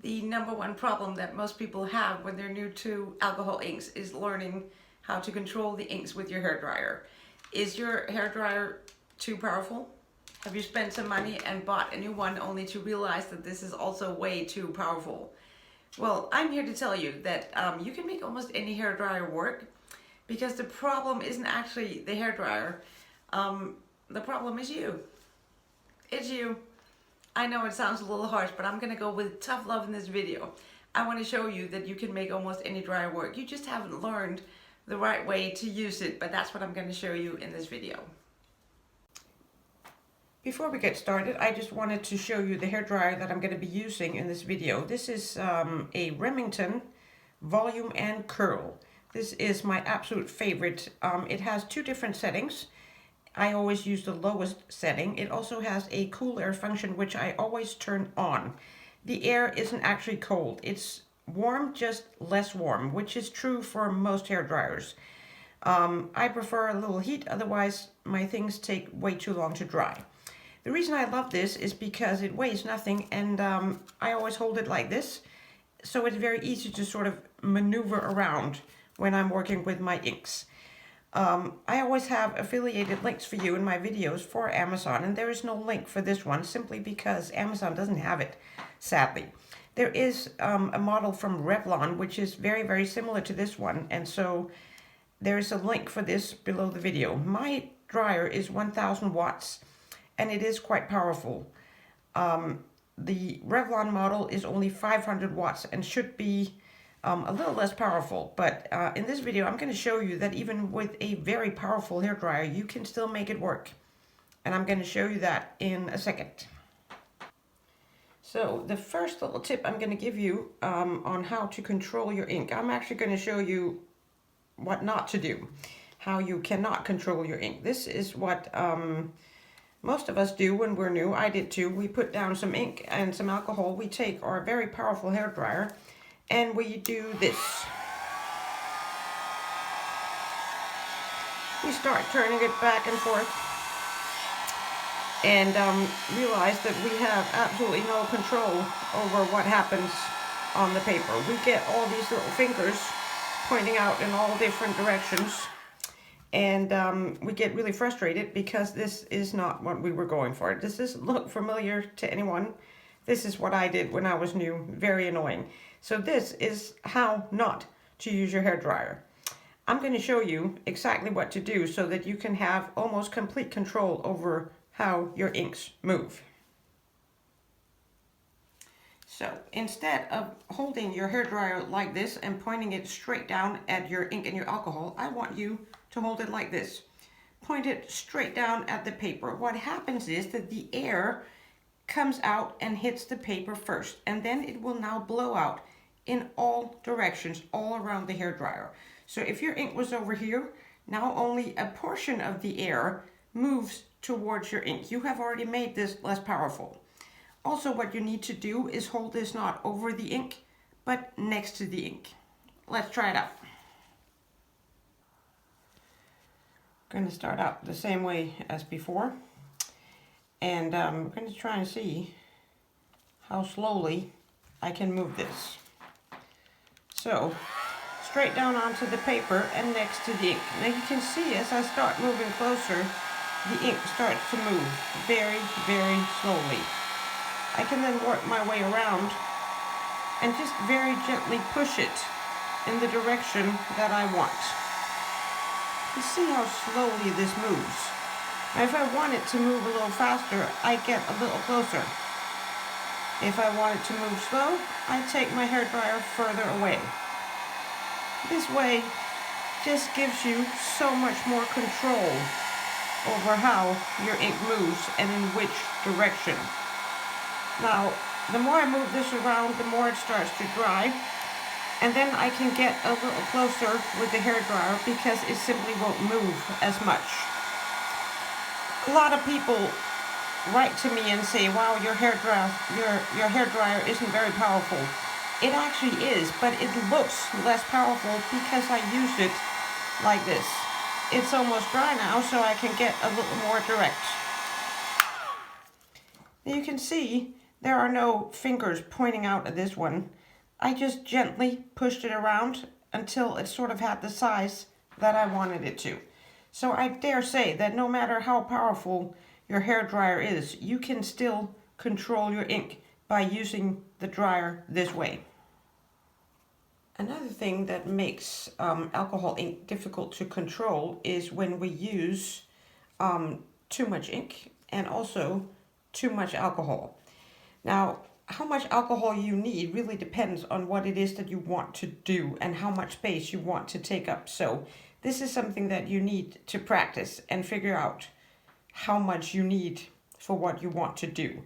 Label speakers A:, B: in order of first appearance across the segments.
A: The number one problem that most people have when they're new to alcohol inks is learning how to control the inks with your hairdryer. Is your hairdryer too powerful? Have you spent some money and bought a new one only to realize that this is also way too powerful? Well, I'm here to tell you that you can make almost any hairdryer work, because the problem isn't actually the hairdryer. The problem is you. It's you. I know it sounds a little harsh, but I'm gonna go with tough love in this video. I want to show you that you can make almost any dryer work. You just haven't learned the right way to use it, but that's what I'm going to show you in this video. Before we get started, I just wanted to show you the hairdryer that I'm going to be using in this video. This is a Remington Volume and Curl. This is my absolute favorite. It has two different settings. I always use the lowest setting. It also has a cool air function, which I always turn on. The air isn't actually cold. It's warm, just less warm, which is true for most hair dryers. I prefer a little heat, otherwise my things take way too long to dry. The reason I love this is because it weighs nothing, and I always hold it like this, so it's very easy to sort of maneuver around when I'm working with my inks. I always have affiliated links for you in my videos for Amazon, and there is no link for this one simply because Amazon doesn't have it, sadly. There is a model from Revlon which is very, very similar to this one, and so there is a link for this below the video. My dryer is 1000 watts and it is quite powerful. The Revlon model is only 500 watts and should be a little less powerful, but in this video I'm going to show you that even with a very powerful hairdryer you can still make it work, and I'm going to show you that in a second. So the first little tip I'm going to give you on how to control your ink, I'm actually going to show you what not to do, how you cannot control your ink. This is what most of us do when we're new. I did too. We put down some ink and some alcohol. We take our very powerful hairdryer and we do this. We start turning it back and forth and realize that we have absolutely no control over what happens on the paper. We get all these little fingers pointing out in all different directions, and we get really frustrated because this is not what we were going for. Does this look familiar to anyone? This is what I did when I was new. Very annoying. So this is how not to use your hairdryer. I'm going to show you exactly what to do so that you can have almost complete control over how your inks move. So instead of holding your hairdryer like this and pointing it straight down at your ink and your alcohol, I want you to hold it like this. Point it straight down at the paper. What happens is that the air comes out and hits the paper first, and then it will now blow out in all directions all around the hairdryer. So if your ink was over here, now only a portion of the air moves towards your ink. You have already made this less powerful. Also, what you need to do is hold this not over the ink, but next to the ink. Let's try it out. I'm going to start out the same way as before. And I'm going to try and see how slowly I can move this. So, straight down onto the paper and next to the ink. Now you can see as I start moving closer, the ink starts to move very, very slowly. I can then work my way around and just very gently push it in the direction that I want. You see how slowly this moves. Now if I want it to move a little faster, I get a little closer. If I want it to move slow, I take my hairdryer further away. This way just gives you so much more control over how your ink moves and in which direction. Now, the more I move this around, the more it starts to dry, and then I can get a little closer with the hairdryer because it simply won't move as much. A lot of people write to me and say, wow, your hairdryer isn't very powerful. It actually is, but it looks less powerful because I use it like this. It's almost dry now, so I can get a little more direct. You can see There are no fingers pointing out at this one. I just gently pushed it around until it sort of had the size that I wanted it to. So I dare say that no matter how powerful your hair dryer is, you can still control your ink by using the dryer this way. Another thing that makes alcohol ink difficult to control is when we use too much ink and also too much alcohol. Now, how much alcohol you need really depends on what it is that you want to do and how much space you want to take up. So this is something that you need to practice and figure out how much you need for what you want to do.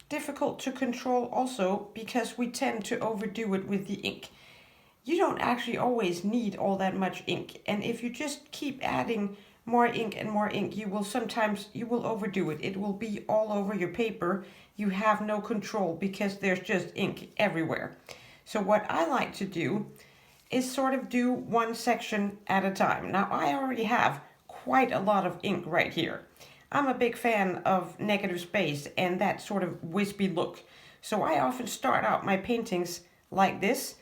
A: Difficult to control also because we tend to overdo it with the ink. You don't actually always need all that much ink, and if you just keep adding more ink and more ink, you will overdo it. It will be all over your paper. You have no control because there's just ink everywhere. So what I like to do is sort of do one section at a time. Now I already have quite a lot of ink right here. I'm a big fan of negative space and that sort of wispy look. So I often start out my paintings like this,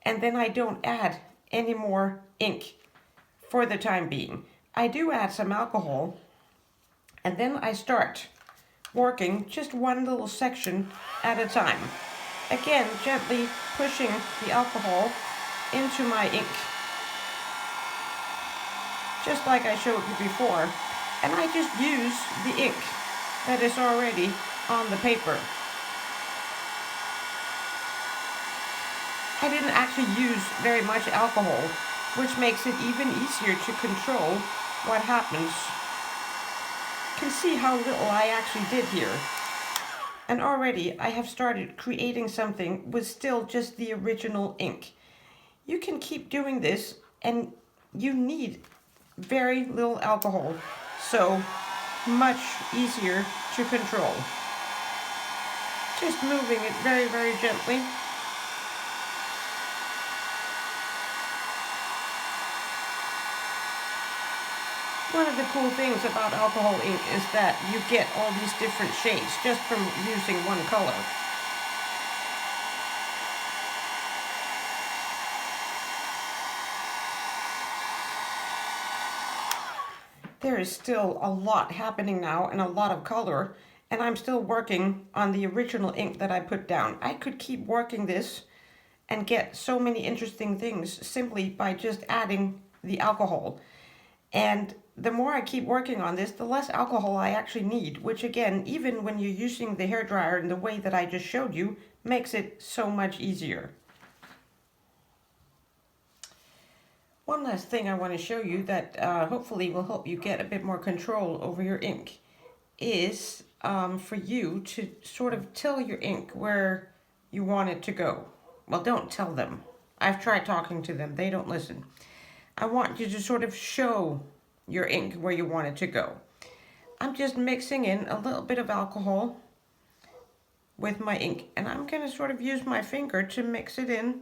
A: and then I don't add any more ink for the time being. I do add some alcohol, and then I start working just one little section at a time. Again, gently pushing the alcohol into my ink, just like I showed you before. And I just use the ink that is already on the paper. I didn't actually use very much alcohol, which makes it even easier to control what happens. You can see how little I actually did here. And already I have started creating something with still just the original ink. You can keep doing this, and you need very little alcohol. So much easier to control. Just moving it very, very gently. One of the cool things about alcohol ink is that you get all these different shades just from using one color. There is still a lot happening now and a lot of color, and I'm still working on the original ink that I put down. I could keep working this and get so many interesting things simply by just adding the alcohol. And the more I keep working on this, the less alcohol I actually need, which again, even when you're using the hairdryer in the way that I just showed you, makes it so much easier. One last thing I want to show you that hopefully will help you get a bit more control over your ink is for you to sort of tell your ink where you want it to go. Well, don't tell them. I've tried talking to them. They don't listen. I want you to sort of show your ink where you want it to go. I'm just mixing in a little bit of alcohol with my ink, and I'm going to sort of use my finger to mix it in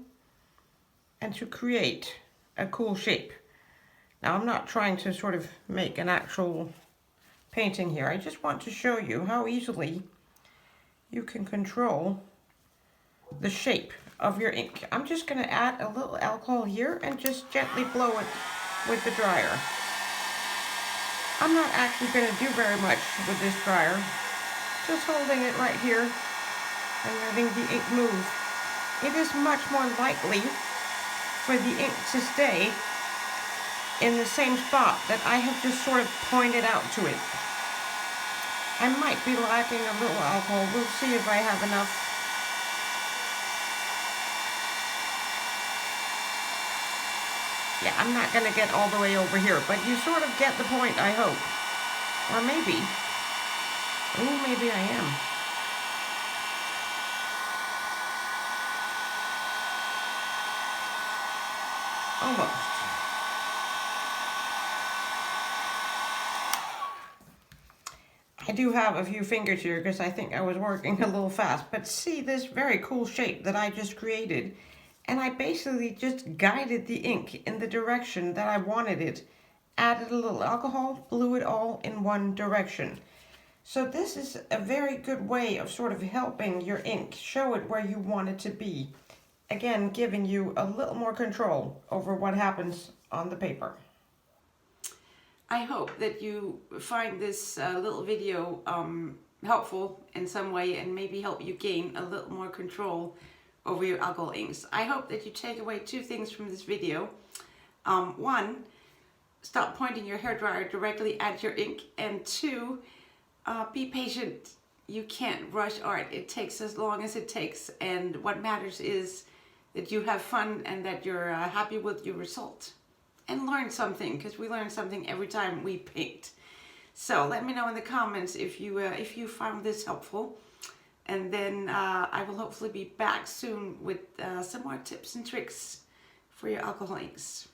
A: and to create a cool shape. Now I'm not trying to sort of make an actual painting here. I just want to show you how easily you can control the shape of your ink. I'm just going to add a little alcohol here and just gently blow it with the dryer. I'm not actually going to do very much with this dryer. Just holding it right here and letting the ink move. It is much more likely for the ink to stay in the same spot that I have just sort of pointed out to it. I might be lacking a little alcohol. We'll see if I have enough. Yeah, I'm not going to get all the way over here, but you sort of get the point, I hope. Or maybe. Oh, maybe I am. Almost. I do have a few fingers here because I think I was working a little fast, but see this very cool shape that I just created, and I basically just guided the ink in the direction that I wanted it, added a little alcohol, blew it all in one direction. So this is a very good way of sort of helping your ink show it where you want it to be. Again, giving you a little more control over what happens on the paper. I hope that you find this little video helpful in some way and maybe help you gain a little more control over your alcohol inks. I hope that you take away two things from this video. One, stop pointing your hairdryer directly at your ink, and two, be patient. You can't rush art. It takes as long as it takes, and what matters is that you have fun and that you're happy with your result. And learn something, because we learn something every time we paint. So let me know in the comments if you found this helpful. And then I will hopefully be back soon with some more tips and tricks for your alcohol inks.